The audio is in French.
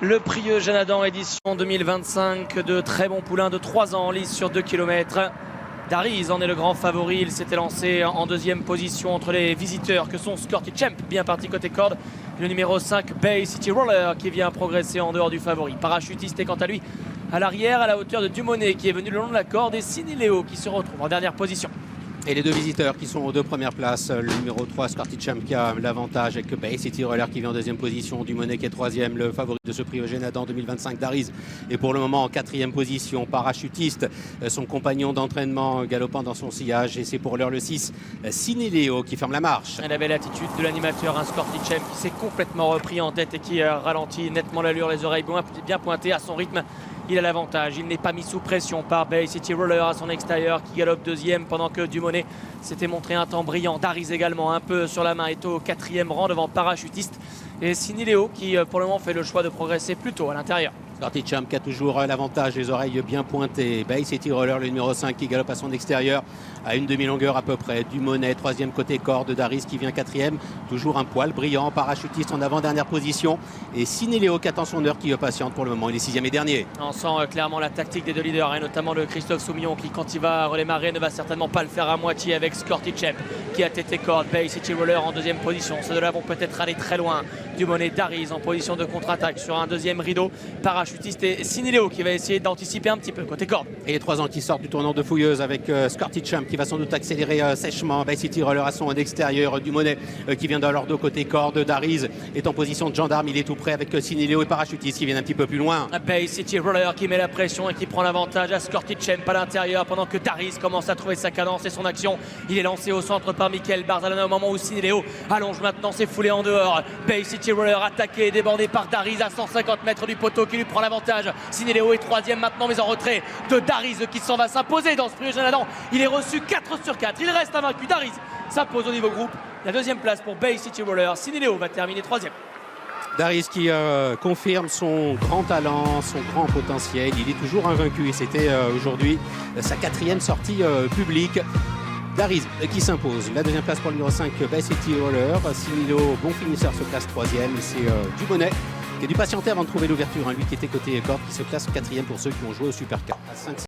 Le prix Eugène Adam édition 2025, de très bons poulains de 3 ans en lice sur 2 km. Dariz en est le grand favori, il s'était lancé en deuxième position entre les visiteurs que sont Scorty Champ, bien parti côté corde. Le numéro 5, Bay City Roller, qui vient progresser en dehors du favori. Parachutiste est quant à lui à l'arrière, à la hauteur de Dumonet, qui est venu le long de la corde, et Siniléo qui se retrouve en dernière position. Et les deux visiteurs qui sont aux deux premières places, le numéro 3, Scorty Champ, qui a l'avantage, avec Bay City Roller qui vient en deuxième position, Dumonet qui est troisième, le favori de ce prix Eugène Adam 2025, Dariz est pour le moment en quatrième position. Parachutiste, son compagnon d'entraînement galopant dans son sillage, et c'est pour l'heure le 6, Siniléo qui ferme la marche. La belle attitude de l'animateur, un Scorty Champ qui s'est complètement repris en tête et qui ralentit nettement l'allure, les oreilles bien pointées à son rythme. Il a l'avantage, il n'est pas mis sous pression par Bay City Roller à son extérieur qui galope deuxième pendant que Dumonet s'était montré un temps brillant. Dariz également un peu sur la main est au quatrième rang devant Parachutiste et Siniléo qui pour le moment fait le choix de progresser plutôt à l'intérieur. Scorty Champ qui a toujours l'avantage, les oreilles bien pointées. Bay City Roller, le numéro 5 qui galope à son extérieur à une demi-longueur à peu près. Dumonet, troisième côté corde, Dariz qui vient quatrième, toujours un poil brillant. Parachutiste en avant-dernière position et Siniléo qui attend son heure, qui patiente pour le moment, il est sixième et dernier. On sent clairement la tactique des deux leaders, et notamment de Christophe Soumillon qui, quand il va redémarrer, ne va certainement pas le faire à moitié avec Scorty Champ qui a tété corde. Bay City Roller en deuxième position, ceux de là vont peut-être aller très loin. Dumonet, Dariz en position de contre-attaque sur un deuxième rideau. Parachutiste et Siniléo qui va essayer d'anticiper un petit peu côté corde. Et les 3 ans qui sortent du tournant de Fouilleuse avec Scorty Champ qui va sans doute accélérer sèchement. Bay City Roller à son extérieur, Dumonet qui vient dans leur dos côté corde. Dariz est en position de gendarme, il est tout près avec Siniléo et Parachutiste qui viennent un petit peu plus loin. Bay City Roller qui met la pression et qui prend l'avantage à Scorty Champ à l'intérieur pendant que Dariz commence à trouver sa cadence et son action. Il est lancé au centre par Michael Barzalona au moment où Siniléo allonge maintenant ses foulées en dehors. Bay City Roller attaqué et débordé par Dariz à 150 mètres du poteau qui lui prend l'avantage. Siniléo est troisième maintenant, mais en retrait de Dariz qui s'en va s'imposer dans ce prix Eugène Adam. Il est reçu 4 sur 4, il reste invaincu. Dariz s'impose au niveau groupe. La deuxième place pour Bay City Roller. Siniléo va terminer troisième. Dariz qui confirme son grand talent, son grand potentiel. Il est toujours invaincu et c'était aujourd'hui sa quatrième sortie publique. Dariz qui s'impose. La deuxième place pour le numéro 5, Bay City Roller. Siniléo, bon finisseur, se classe troisième. C'est Dumonet qui a dû patienter avant de trouver l'ouverture. Lui qui était côté corde, qui se classe quatrième pour ceux qui ont joué au Super 4.